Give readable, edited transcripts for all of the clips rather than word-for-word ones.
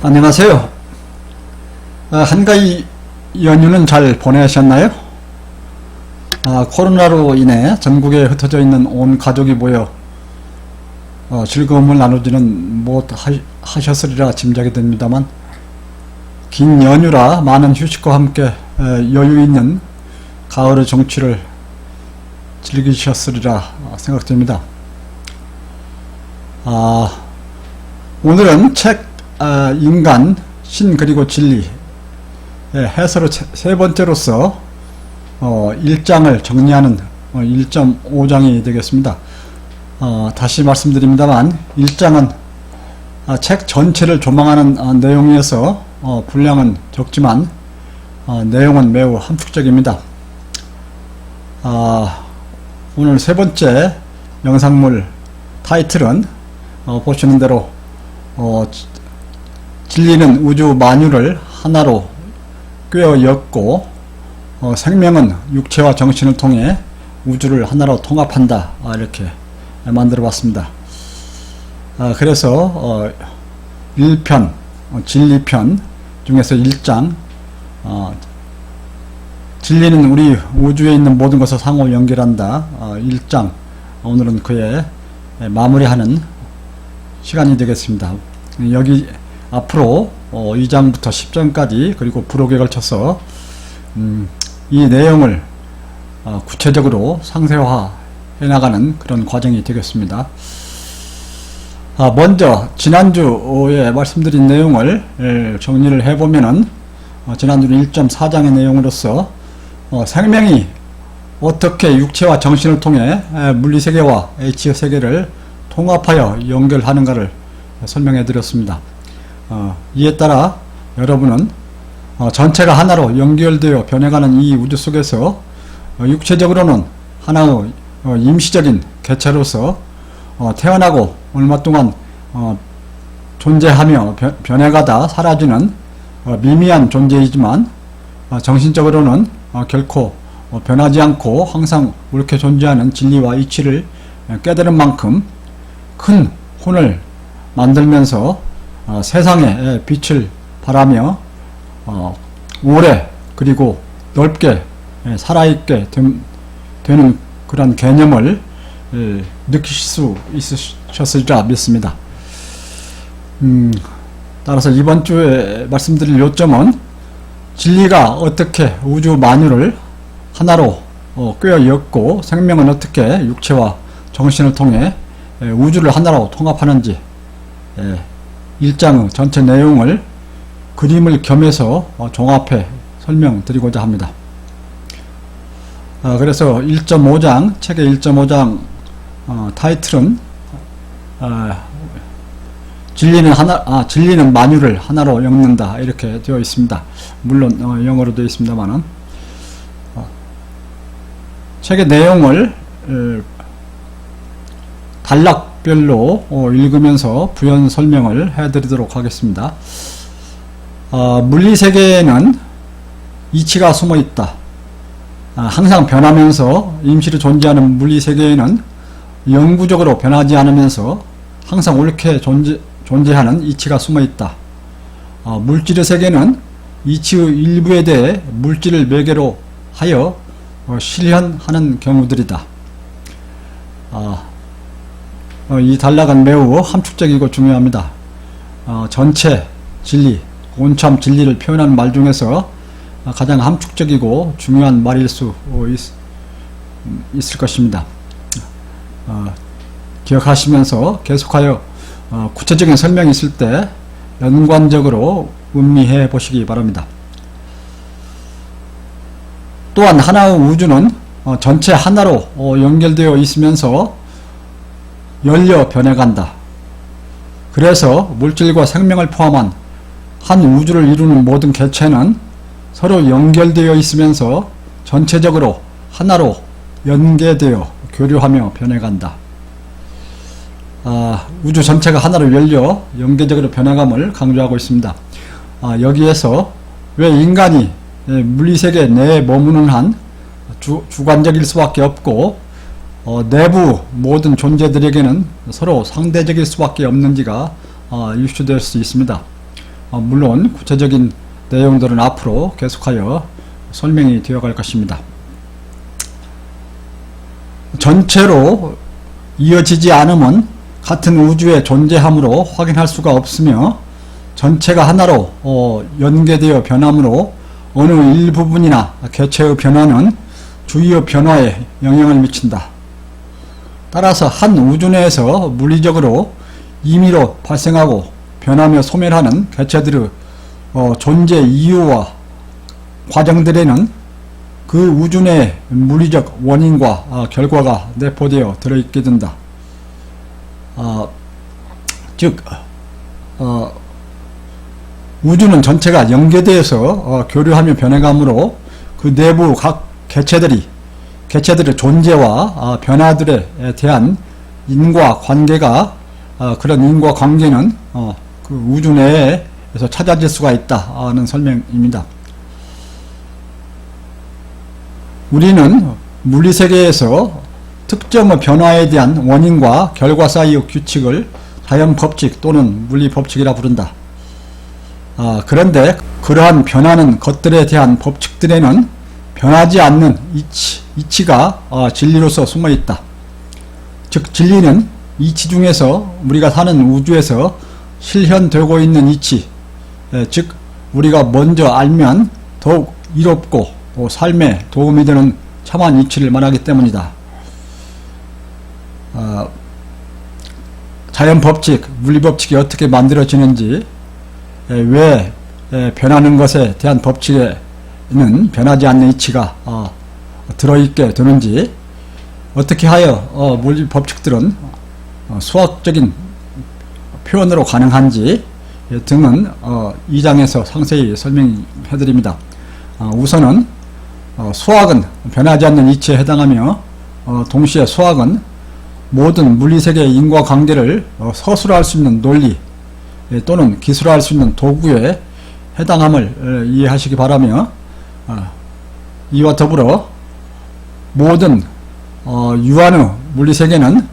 안녕하세요. 한가위 연휴는 잘 보내셨나요? 코로나로 인해 전국에 흩어져 있는 온 가족이 모여 즐거움을 나누지는 못하셨으리라 짐작이 됩니다만, 긴 연휴라 많은 휴식과 함께 여유 있는 가을의 정취를 즐기셨으리라 생각됩니다. 오늘은 책 인간, 신 그리고 진리 해설의 세 번째로서 1장을 정리하는 1.5장이 되겠습니다. 다시 말씀드립니다만 1장은 책 전체를 조망하는 내용이어서 분량은 적지만 내용은 매우 함축적입니다. 오늘 세 번째 영상물 타이틀은 보시는 대로 진리는 우주 만유를 하나로 꿰어 엮고 생명은 육체와 정신을 통해 우주를 하나로 통합한다, 이렇게 만들어 봤습니다. 그래서 1편 진리편 중에서 1장 진리는 우리 우주에 있는 모든 것을 상호 연결한다, 1장 오늘은 그에 마무리하는 시간이 되겠습니다. 여기 앞으로 2장부터 10장까지 그리고 부록에 걸쳐서 이 내용을 구체적으로 상세화해 나가는 그런 과정이 되겠습니다. 먼저 지난주에 말씀드린 내용을 정리를 해보면은 지난주는 1.4장의 내용으로서 생명이 어떻게 육체와 정신을 통해 물리세계와 H의 세계를 통합하여 연결하는가를 설명해 드렸습니다. 이에 따라 여러분은 전체가 하나로 연결되어 변해가는 이 우주 속에서 육체적으로는 하나의 임시적인 개체로서 태어나고 얼마 동안 존재하며 변해가다 사라지는 미미한 존재이지만 정신적으로는 결코 변하지 않고 항상 옳게 존재하는 진리와 이치를 깨달은 만큼 큰 혼을 만들면서 세상에 빛을 발하며 오래 그리고 넓게 살아있게 되는 그런 개념을 느끼실 수 있으셨으리라 믿습니다. 따라서 이번 주에 말씀드릴 요점은 진리가 어떻게 우주 만유를 하나로 꿰어 엮고 생명은 어떻게 육체와 정신을 통해 우주를 하나로 통합하는지 1장의 전체 내용을 그림을 겸해서 종합해 설명드리고자 합니다. 그래서 1.5장, 책의 1.5장 타이틀은 진리는 만유를 하나로 엮는다, 이렇게 되어 있습니다. 물론 영어로 되어 있습니다만은 책의 내용을 단락별로 읽으면서 부연 설명을 해드리도록 하겠습니다. 물리세계에는 이치가 숨어있다. 항상 변하면서 임시로 존재하는 물리세계에는 영구적으로 변하지 않으면서 항상 옳게 존재하는 이치가 숨어있다. 물질의 세계는 이치의 일부에 대해 물질을 매개로 하여 실현하는 경우들이다. 이 단락은 매우 함축적이고 중요합니다. 전체 진리, 온참 진리를 표현하는 말 중에서 가장 함축적이고 중요한 말일 수 있을 것입니다. 기억하시면서 계속하여 구체적인 설명이 있을 때 연관적으로 음미해 보시기 바랍니다. 또한 하나의 우주는 전체 하나로 연결되어 있으면서 열려 변해간다. 그래서 물질과 생명을 포함한 한 우주를 이루는 모든 개체는 서로 연결되어 있으면서 전체적으로 하나로 연계되어 교류하며 변해간다. 우주 전체가 하나로 열려 연계적으로 변해감을 강조하고 있습니다. 여기에서 왜 인간이 물리세계 내에 머무는 한 주관적일 수밖에 없고 내부 모든 존재들에게는 서로 상대적일 수밖에 없는지가 이슈될 수 있습니다. 물론 구체적인 내용들은 앞으로 계속하여 설명이 되어갈 것입니다. 전체로 이어지지 않으면 같은 우주의 존재함으로 확인할 수가 없으며, 전체가 하나로 연계되어 변함으로 어느 일부분이나 개체의 변화는 주위의 변화에 영향을 미친다. 따라서 한 우주 내에서 물리적으로 임의로 발생하고 변하며 소멸하는 개체들의 존재 이유와 과정들에는 그 우주 내의 물리적 원인과 결과가 내포되어 들어있게 된다. 즉 우주는 전체가 연계되어서 교류하며 변해가므로 그 내부 각 개체들의 존재와 변화들에 대한 인과관계가 그런 인과관계는 그 우주 내에서 찾아질 수가 있다는 설명입니다. 우리는 물리세계에서 특정의 변화에 대한 원인과 결과 사이의 규칙을 자연법칙 또는 물리법칙이라 부른다. 그런데 그러한 변하는 것들에 대한 법칙들에는 변하지 않는 이치가 진리로서 숨어있다. 즉 진리는 이치 중에서 우리가 사는 우주에서 실현되고 있는 이치, 즉 우리가 먼저 알면 더욱 이롭고 삶에 도움이 되는 참한 이치를 말하기 때문이다. 자연법칙, 물리법칙이 어떻게 만들어지는지, 왜 변하는 것에 대한 법칙에는 변하지 않는 이치가 들어있게 되는지, 어떻게 하여 물리법칙들은 수학적인 표현으로 가능한지 등은 2장에서 상세히 설명해드립니다. 우선은 수학은 변하지 않는 이치에 해당하며, 동시에 수학은 모든 물리세계의 인과관계를 서술할 수 있는 논리 또는 기술화할 수 있는 도구에 해당함을 이해하시기 바라며, 이와 더불어 모든 유한의 물리세계는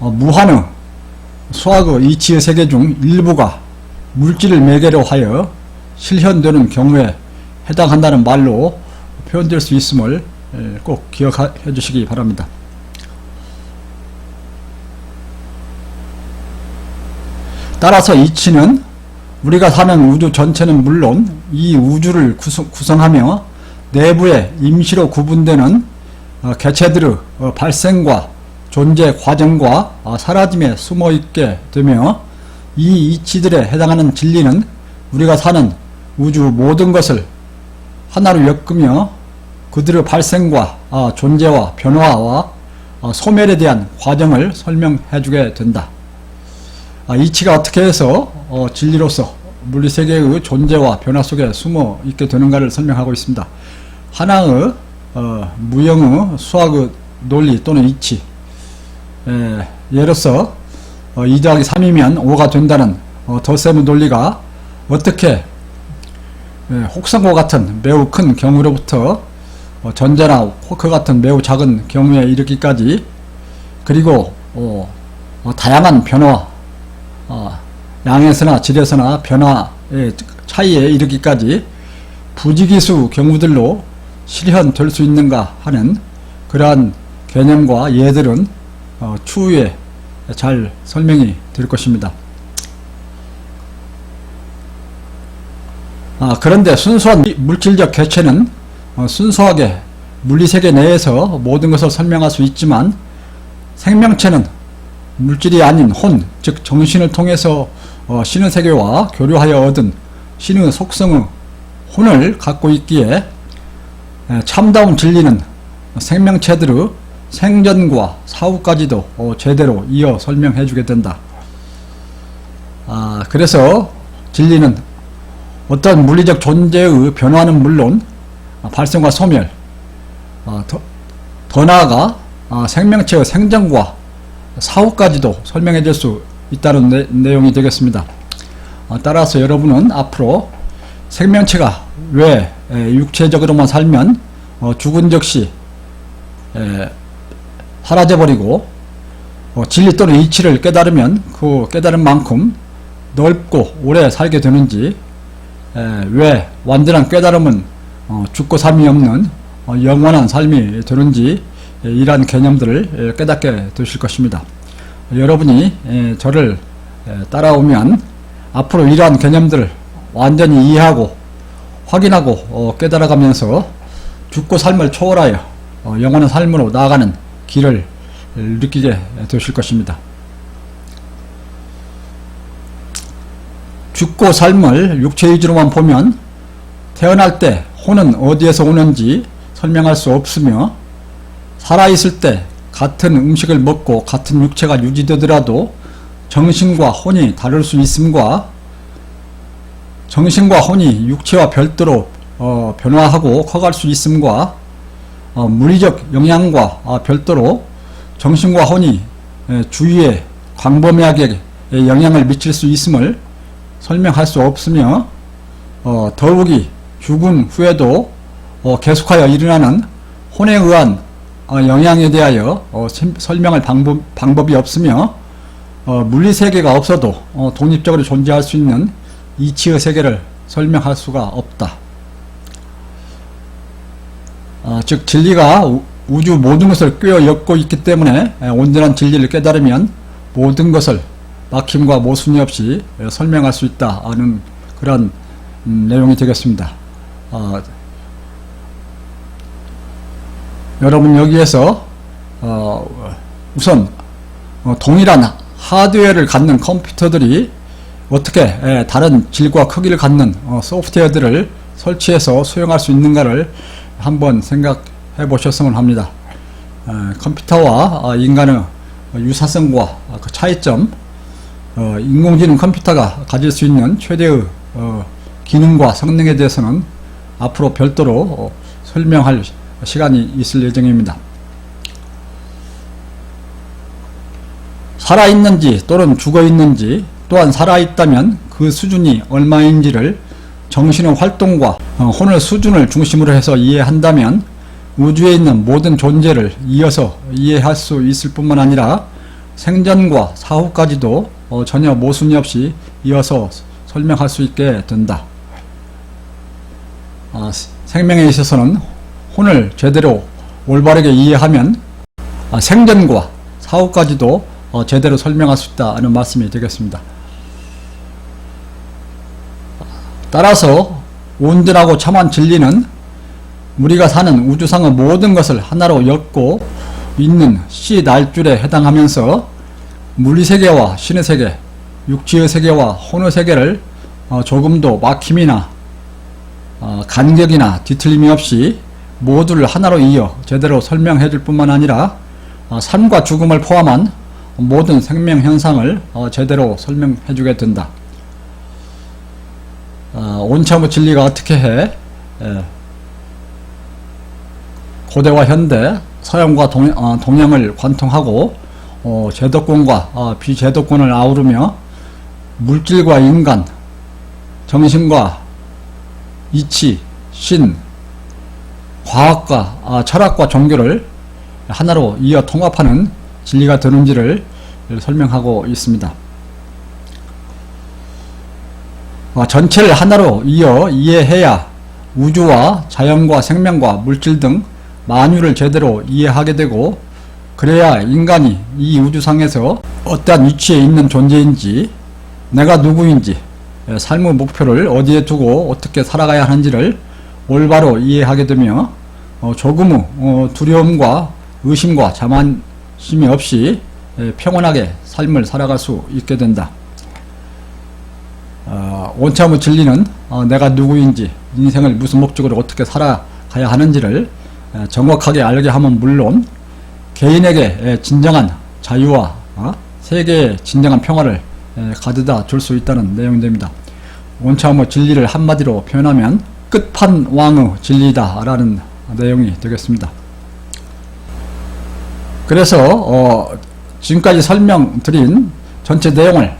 무한의 수학의 이치의 세계 중 일부가 물질을 매개로 하여 실현되는 경우에 해당한다는 말로 표현될 수 있음을 꼭 기억해 주시기 바랍니다. 따라서 이치는 우리가 사는 우주 전체는 물론 이 우주를 구성하며 내부에 임시로 구분되는 개체들의 발생과 존재 과정과 사라짐에 숨어있게 되며, 이 이치들에 해당하는 진리는 우리가 사는 우주 모든 것을 하나로 엮으며 그들의 발생과 존재와 변화와 소멸에 대한 과정을 설명해 주게 된다. 이치가 어떻게 해서 진리로서 물리세계의 존재와 변화 속에 숨어 있게 되는가를 설명하고 있습니다. 하나의 무형의 수학의 논리 또는 이치, 예로서 2 더하기 3이면 5가 된다는 덧셈의 논리가 어떻게 혹성과 같은 매우 큰 경우로부터 전자나 쿼크 같은 매우 작은 경우에 이르기까지, 그리고 다양한 변화, 양에서나 질에서나 변화의 차이에 이르기까지 부지기수 경우들로 실현될 수 있는가 하는 그러한 개념과 예들은 추후에 잘 설명이 될 것입니다. 그런데 순수한 물질적 개체는 순수하게 물리세계 내에서 모든 것을 설명할 수 있지만, 생명체는 물질이 아닌 혼, 즉 정신을 통해서 신의 세계와 교류하여 얻은 신의 속성의 혼을 갖고 있기에 참다운 진리는 생명체들의 생전과 사후까지도 제대로 이어 설명해 주게 된다. 그래서 진리는 어떤 물리적 존재의 변화는 물론 발생과 소멸, 더 나아가 생명체의 생전과 사후까지도 설명해 줄 수 있다는 내용이 되겠습니다. 따라서 여러분은 앞으로 생명체가 왜 육체적으로만 살면 죽은 즉시 사라져버리고, 진리 또는 이치를 깨달으면 그 깨달은 만큼 넓고 오래 살게 되는지, 왜 완전한 깨달음은 죽고 삶이 없는 영원한 삶이 되는지 이러한 개념들을 깨닫게 되실 것입니다. 여러분이 저를 따라오면 앞으로 이러한 개념들을 완전히 이해하고 확인하고 깨달아가면서 죽고 삶을 초월하여 영원한 삶으로 나아가는 길을 느끼게 되실 것입니다. 죽고 삶을 육체 위주로만 보면 태어날 때 혼은 어디에서 오는지 설명할 수 없으며, 살아있을 때 같은 음식을 먹고 같은 육체가 유지되더라도 정신과 혼이 다를 수 있음과, 정신과 혼이 육체와 별도로 변화하고 커갈 수 있음과, 물리적 영향과 별도로 정신과 혼이 주위에 광범위하게 영향을 미칠 수 있음을 설명할 수 없으며, 더욱이 죽은 후에도 계속하여 일어나는 혼에 의한 영향에 대하여 설명할 방법이 없으며, 물리세계가 없어도 독립적으로 존재할 수 있는 이치의 세계를 설명할 수가 없다. 즉 진리가 우주 모든 것을 꿰어 엮고 있기 때문에 온전한 진리를 깨달으면 모든 것을 막힘과 모순이 없이 설명할 수 있다 하는 그런 내용이 되겠습니다. 여러분 여기에서 우선 동일한 하드웨어를 갖는 컴퓨터들이 어떻게 다른 질과 크기를 갖는 소프트웨어들을 설치해서 수용할 수 있는가를 한번 생각해 보셨으면 합니다. 컴퓨터와 인간의 유사성과 그 차이점, 인공지능 컴퓨터가 가질 수 있는 최대의 기능과 성능에 대해서는 앞으로 별도로 설명할 시간이 있을 예정입니다. 살아있는지 또는 죽어있는지, 또한 살아있다면 그 수준이 얼마인지를 정신의 활동과 혼의 수준을 중심으로 해서 이해한다면 우주에 있는 모든 존재를 이어서 이해할 수 있을 뿐만 아니라 생전과 사후까지도 전혀 모순이 없이 이어서 설명할 수 있게 된다. 생명에 있어서는 혼을 제대로 올바르게 이해하면 생전과 사후까지도 제대로 설명할 수 있다는 말씀이 되겠습니다. 따라서 온전하고 참한 진리는 우리가 사는 우주상의 모든 것을 하나로 엮고 있는 씨 날줄에 해당하면서 물리세계와 신의 세계, 육지의 세계와 혼의 세계를 조금도 막힘이나 간격이나 뒤틀림이 없이 모두를 하나로 이어 제대로 설명해 줄 뿐만 아니라 삶과 죽음을 포함한 모든 생명 현상을 제대로 설명해 주게 된다. 온참의 진리가 어떻게 해 고대와 현대, 서양과 동양을 관통하고 제도권과 비제도권을 아우르며 물질과 인간, 정신과 이치, 신, 과학과 철학과 종교를 하나로 이어 통합하는 진리가 되는지를 설명하고 있습니다. 전체를 하나로 이어 이해해야 우주와 자연과 생명과 물질 등 만유를 제대로 이해하게 되고, 그래야 인간이 이 우주상에서 어떠한 위치에 있는 존재인지, 내가 누구인지, 삶의 목표를 어디에 두고 어떻게 살아가야 하는지를 올바로 이해하게 되며 조금의 두려움과 의심과 자만심이 없이 평온하게 삶을 살아갈 수 있게 된다. 온참의 진리는 내가 누구인지, 인생을 무슨 목적으로 어떻게 살아가야 하는지를 정확하게 알게 하면 물론 개인에게 진정한 자유와 세계에 진정한 평화를 가져다 줄 수 있다는 내용입니다. 온참의 진리를 한마디로 표현하면 끝판왕의 진리다 라는 내용이 되겠습니다. 그래서 지금까지 설명드린 전체 내용을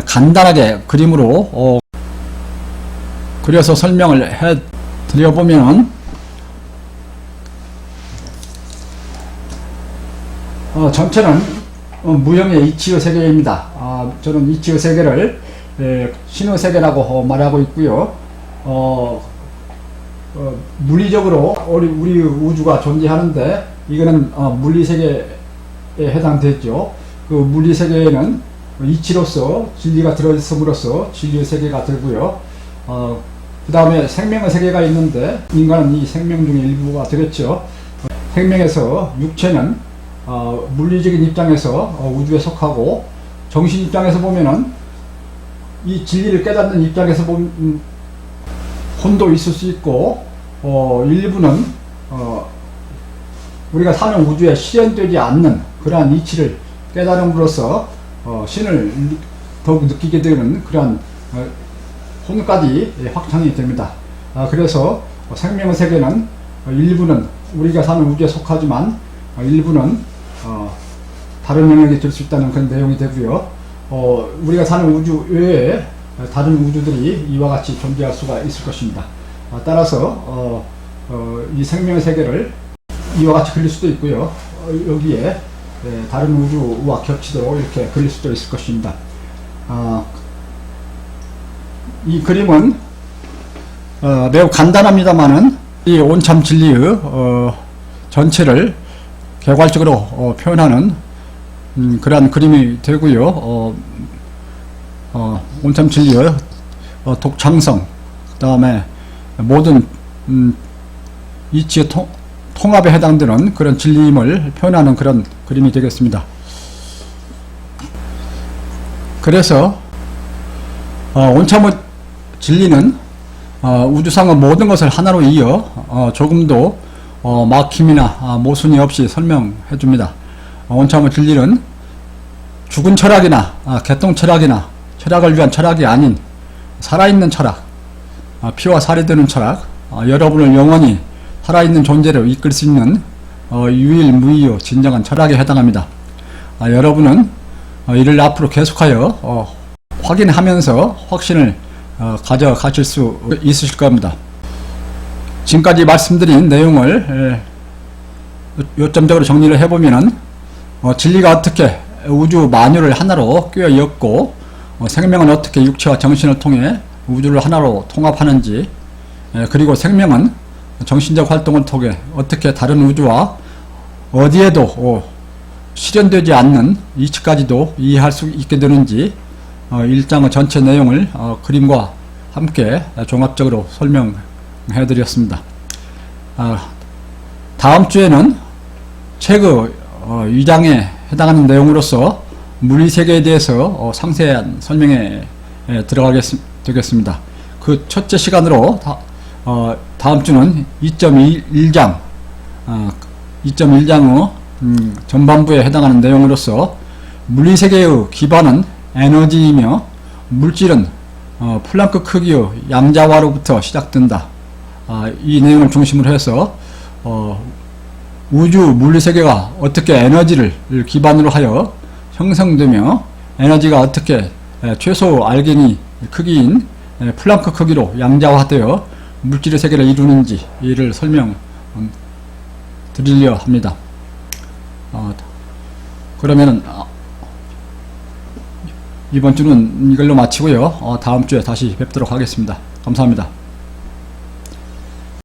간단하게 그림으로 그려서 설명을 해 드려보면, 전체는 무형의 이치의 세계입니다. 저는 이치의 세계를 신의 세계라고 말하고 있고요. 물리적으로 우리 우주가 존재하는데 이거는 물리세계에 해당되죠. 그 물리세계에는 이치로서 진리가 들어있음으로써 진리의 세계가 되고요. 그 다음에 생명의 세계가 있는데 인간은 이 생명 중의 일부가 되겠죠. 생명에서 육체는 물리적인 입장에서 우주에 속하고, 정신 입장에서 보면은 이 진리를 깨닫는 입장에서 보면 혼도 있을 수 있고, 일부는 우리가 사는 우주에 실현되지 않는 그러한 이치를 깨달음으로써 신을 더욱 느끼게 되는 그러한 혼까지 확장이 됩니다. 그래서 생명의 세계는 일부는 우리가 사는 우주에 속하지만 일부는 다른 영역에 들 수 있다는 그런 내용이 되고요. 우리가 사는 우주 외에 다른 우주들이 이와 같이 존재할 수가 있을 것입니다. 따라서 이 생명의 세계를 이와 같이 그릴 수도 있고요. 여기에 다른 우주와 겹치도록 이렇게 그릴 수도 있을 것입니다. 이 그림은 매우 간단합니다만은 이 온참 진리의 전체를 개괄적으로 표현하는 그러한 그림이 되고요. 온참 진리의 독창성, 그 다음에 모든 이치의 통합에 해당되는 그런 진리임을 표현하는 그런 그림이 되겠습니다. 그래서 온참의 진리는 우주상의 모든 것을 하나로 이어 조금도 막힘이나 모순이 없이 설명해 줍니다. 온참의 진리는 죽은 철학이나 개똥 철학이나 철학을 위한 철학이 아닌 살아있는 철학, 피와 살이 되는 철학, 여러분을 영원히 살아있는 존재로 이끌 수 있는 유일무이의 진정한 철학에 해당합니다. 여러분은 이를 앞으로 계속하여 확인하면서 확신을 가져가실 수 있으실 겁니다. 지금까지 말씀드린 내용을 요점적으로 정리를 해보면은 진리가 어떻게 우주 만유를 하나로 꿰어 엮고 생명은 어떻게 육체와 정신을 통해 우주를 하나로 통합하는지, 그리고 생명은 정신적 활동을 통해 어떻게 다른 우주와 어디에도 실현되지 않는 이치까지도 이해할 수 있게 되는지 1장의 전체 내용을 그림과 함께 종합적으로 설명해 드렸습니다. 다음 주에는 책의 2장에 해당하는 내용으로서 물리세계에 대해서 상세한 설명에 들어가겠습니다. 그 첫째 시간으로 다음 주는 2.1장 2.1장의 전반부에 해당하는 내용으로서 물리세계의 기반은 에너지이며 물질은 플랑크 크기의 양자화로부터 시작된다. 이 내용을 중심으로 해서 우주 물리세계가 어떻게 에너지를 기반으로 하여 형성되며 에너지가 어떻게 최소 알게니 크기인 플랑크 크기로 양자화되어 물질의 세계를 이루는지 이를 설명 드리려 합니다. 그러면은 이번 주는 이걸로 마치고요. 다음 주에 다시 뵙도록 하겠습니다. 감사합니다.